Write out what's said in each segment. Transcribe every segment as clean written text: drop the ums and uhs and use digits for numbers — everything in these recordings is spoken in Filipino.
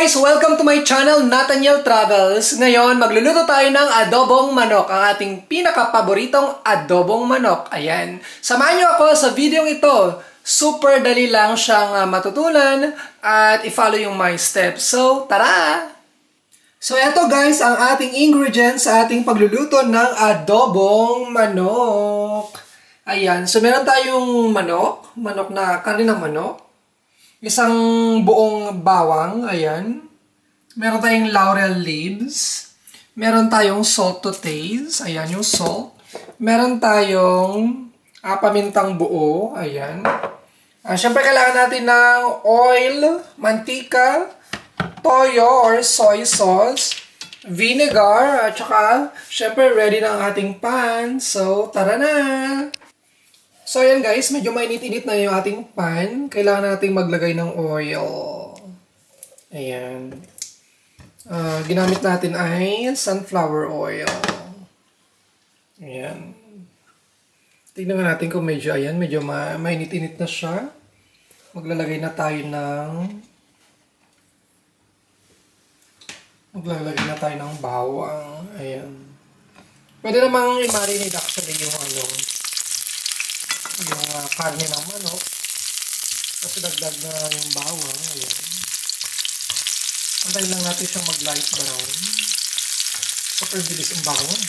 guys! Welcome to my channel, Nathaniel Travels. Ngayon, magluluto tayo ng adobong manok, ang ating pinaka-paboritong adobong manok. Ayan. Samahan niyo ako sa video ito. Super dali lang siyang matutunan at i-follow yung my steps. So, tara! So, eto guys, ang ating ingredients sa ating pagluluto ng adobong manok. Ayan. So, meron tayong manok na karne ng manok. Isang buong bawang, ayan. Meron tayong laurel leaves. Meron tayong salt to taste, ayan yung salt. Meron tayong pamintang buo, ayan. Siyempre kailangan natin ng oil, mantika, toyo or soy sauce, vinegar, at saka siyempre ready na ang ating pan. So, tara na! So, ayan guys, medyo mainit-init na yung ating pan. Kailangan nating maglagay ng oil. Ayan. Ginamit natin ay sunflower oil. Ayan. Tignan natin kung medyo, ayan, medyo mainit-init na siya. Maglalagay na tayo ng bawang. Ayan. Pwede namang i-marinate actually yung karne ng manok. Kasi dagdag na yung bawang. Ayan. Antayin lang natin siyang mag-light brown. Super bilis ang bawang.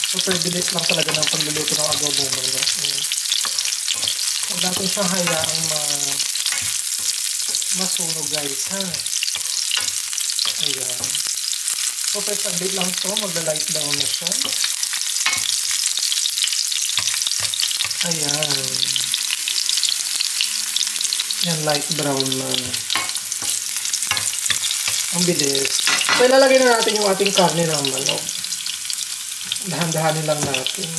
Super bilis lang talaga ng pagluluto ng adobong manok. Huwag natin siyang hayaang masunog guys, ha? Ayan. Super saglit lang ito. Magla-light brown na siya. Ayan. Yan, light brown na. Ang bilis. So, ilalagay na natin yung ating karne ng manok. Dahan-dahanin lang natin.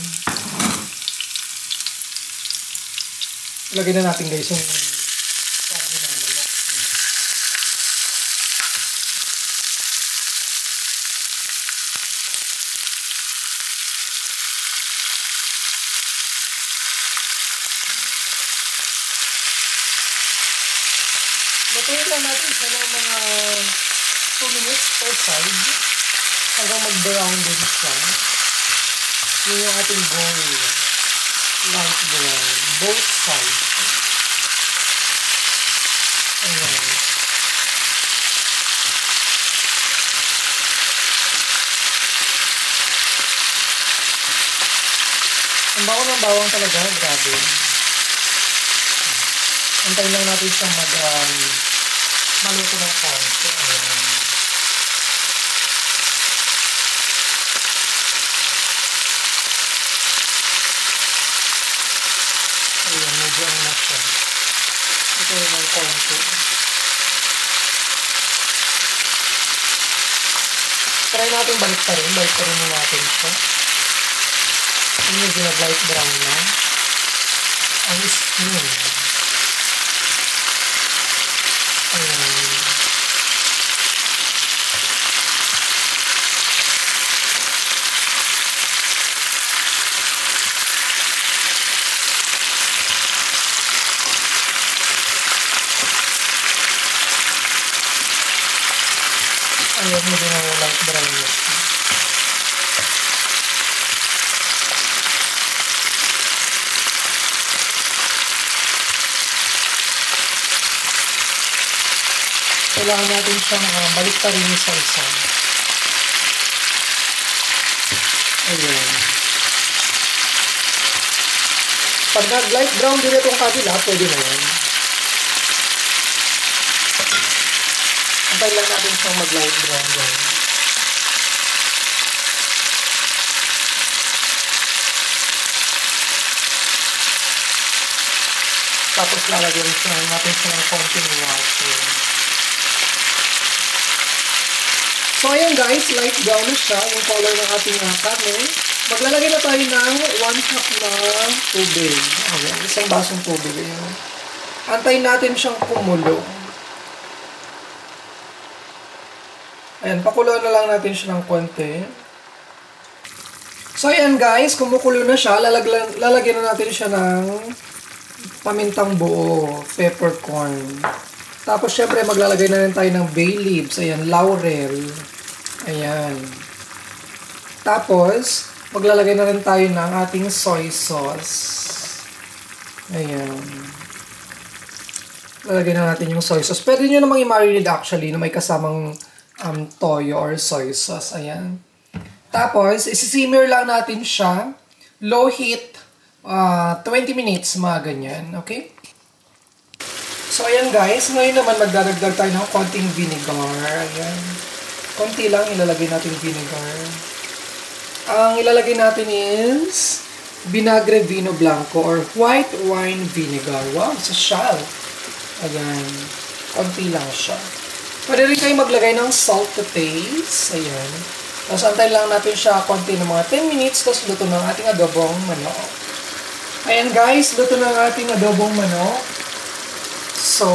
Ilagay na natin guys yung karne ng manok. Lutuin lang natin siya ng mga 2 minutes per side hanggang mag-brown din siya. Yun yung ating goal. Light brown. Both sides. Ayan. Ang bawa ng bawang talaga. Grabe. Antayin lang natin siyang maluto ng konti. Ayan, medyo na siya. Ito yung konti. Try natin baliktarin mo natin siya. Medyo na-light brown na. Ang skin. Ayan. Ayan, medyo na light brown na siya. Kailangan natin siyang baliktarin sa isa. Ayan. Pag nag-light brown din itong kabila, pwede na yan. Antayin lang natin siyang mag-light brown yan. Tapos lalagyan natin siya ng konting water. So, ayan guys, light brown na siya, yung color ng ating karne. Maglalagay na tayo ng 1 cup na tubig. Ayan, isang basong tubig. Ayan. Antayin natin siyang kumulo. Ayan, pakuluan na lang natin siya ng konti. So, ayan guys, kumukulo na siya. Lalagyan na natin siya ng pamintang buo, peppercorn. Tapos, syempre, maglalagay na rin tayo ng bay leaves. Ayan, laurel. Ayan. Tapos, maglalagay na rin tayo ng ating soy sauce. Ayan. Lalagay na natin yung soy sauce. Pwede nyo namang i-marinate actually na may kasamang toyo or soy sauce. Ayan. Tapos, isi-simmer lang natin siya. Low heat, 20 minutes, mga ganyan. Okay? So, ayan guys. Ngayon naman, magdadagdag tayo ng konting vinegar. Ayan. Konti lang ilalagay natin vinegar. Ang ilalagay natin is Vinagre Vino Blanco or white wine vinegar. Wow, sa shell. Ayan. Konti lang siya. Pwede rin kayo maglagay ng salt to taste. Ayan. Tapos antayin lang natin siya konti ng mga 10 minutes. Tapos luto ng ating adobong manok. Ayan guys, luto ng ating adobong manok. So,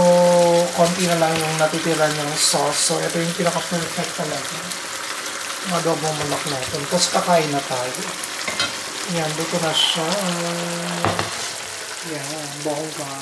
konti na lang yung natitira ng sauce. So, ito yung pinaka-perfect talaga. Yung adobong manok natin. Tapos kakain na tayo. Ayan, luto na siya. Ayan, bongga.